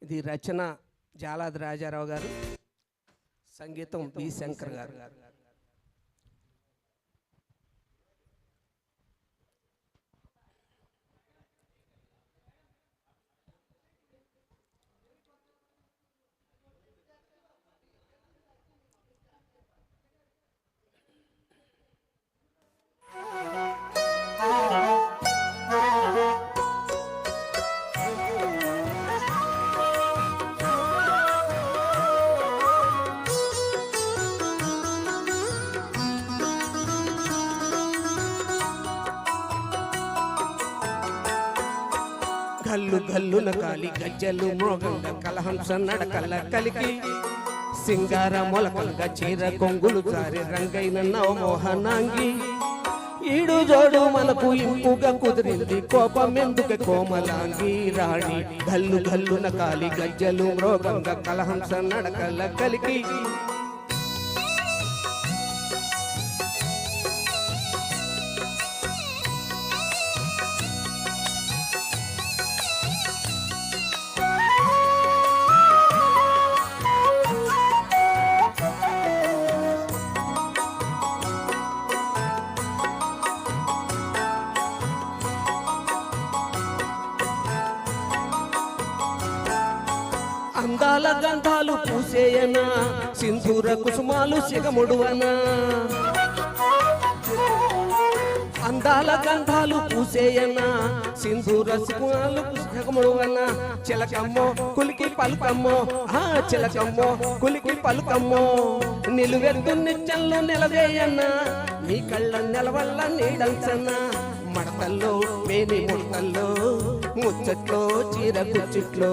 ఇది రచన జాలాది రాజారావు గారు, సంగీతం బి శంకర్ గారు. గల్లు గల్లున కాలి గజ్జలు మోగంగా కలహంస నడకల్ల కలికి సింగార మొలకలుగా చీర కొంగులు జారి రంగైన నవమోహనాంగి ఈడు జోడు మనకు ఇంపుగా కుదిరింది కోపం ఎందుకు కోమలాంగి రాణి. గల్లు గల్లున కాలి గజ్జలు మోగంగా కలహంస నడకల్ల కలికి అందాల గంధాలు పూసేయనా సింధూర కుసుమాలు సిగముడువనా. అందాల గంధాలు పూసేయనా సింధూర సిగములు సిగముడువనా. చిలకమ్మో కులికి పలుకమ్మో చిలకమ్మో కులికి పలుకమ్మో నిలువెత్తు నిత్యంలో నిలవేయన్నా నీ కళ్ళ నెలవల్ల నీడంచనా. మడతల్లో మేని ముడతల్లో ముచ్చట్లో చీర కుచ్చిట్లో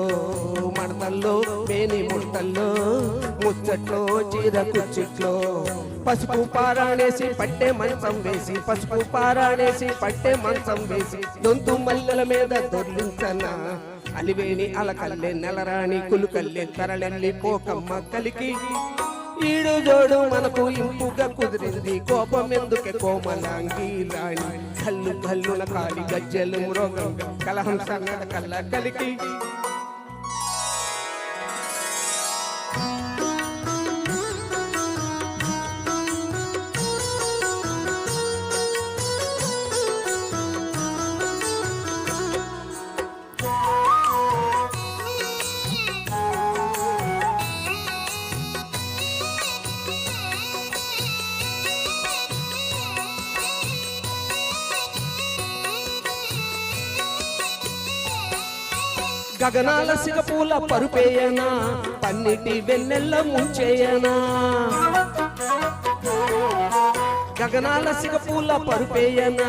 మడతల్లో మేని ముడతల్లో ముచ్చట్లో చీర కుచ్చిట్లో పసుపు పారాణేసి పట్టే మంచం వేసి పసుపు పారాణేసి పట్టే మంచం వేసి దొంతు మల్లెల మీద దొర్లించనా అలివేణి అలకల్లే నెలరాణి కులుకల్లే తరలెల్లి పోకమ్మ కలికి ఈడు జోడు మనకు ఇంపుగా కుదిరింది కోపం ఎందుకే కోమలాంగి రాణి. కల్లు కల్లున కాలి గజ్జలు మృగం కలహంస నడకల్ల కలికి గగనాల సిగపూల పరుపేయనా పన్నిటి వెన్నెల్ల ముంచేయనా. గగనాల సిగపూల పరుపేయనా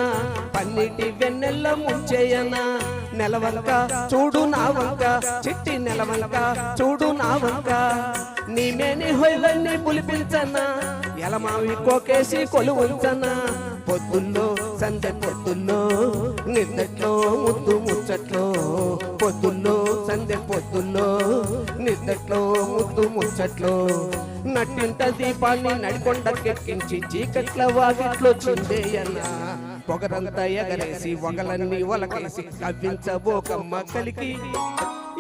పన్నిటి వెన్నెల్ల ముంచేయనా. నెలవంక చూడు నా వంక చిట్టి నెలవంక చూడు నా వంక నీమేని హొయ్యలన్నీ పులిపించనా ఎలమావి కోకేసి కొలువుంచనా. పొద్దుల్లో సందె పొద్దుల్లో నిద్దట్లో ముద్దు ముచ్చట్లో పొద్దుల్లో సందె పొద్దుల్లో నిద్దట్లో ముద్దు ముచ్చట్లో నట్టింట దీపాన్ని నడికొండకెక్కించి చీకట్ల వాకిట్లో చిందేయన్నా. పొగరంతా ఎగరేసి వగలన్నీ ఒలకేసి కవ్వించబోకమ్మ కలికి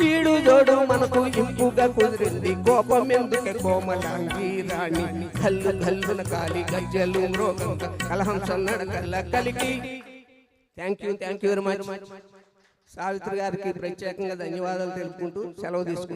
ఈడు జోడు మనకు ఇంపుగా కుదిరింది కోపం ఎందుకే కోమలాంగి రాణి. కల్లు కల్లున కాలి గజ్జలు మృగంగా కలహంస నడకల్ల కలికి. Thank you very much. Savitri గారికి ప్రత్యేకంగా ధన్యవాదాలు తెలుపుకుంటూ సెలవు తీసుకుంటాం.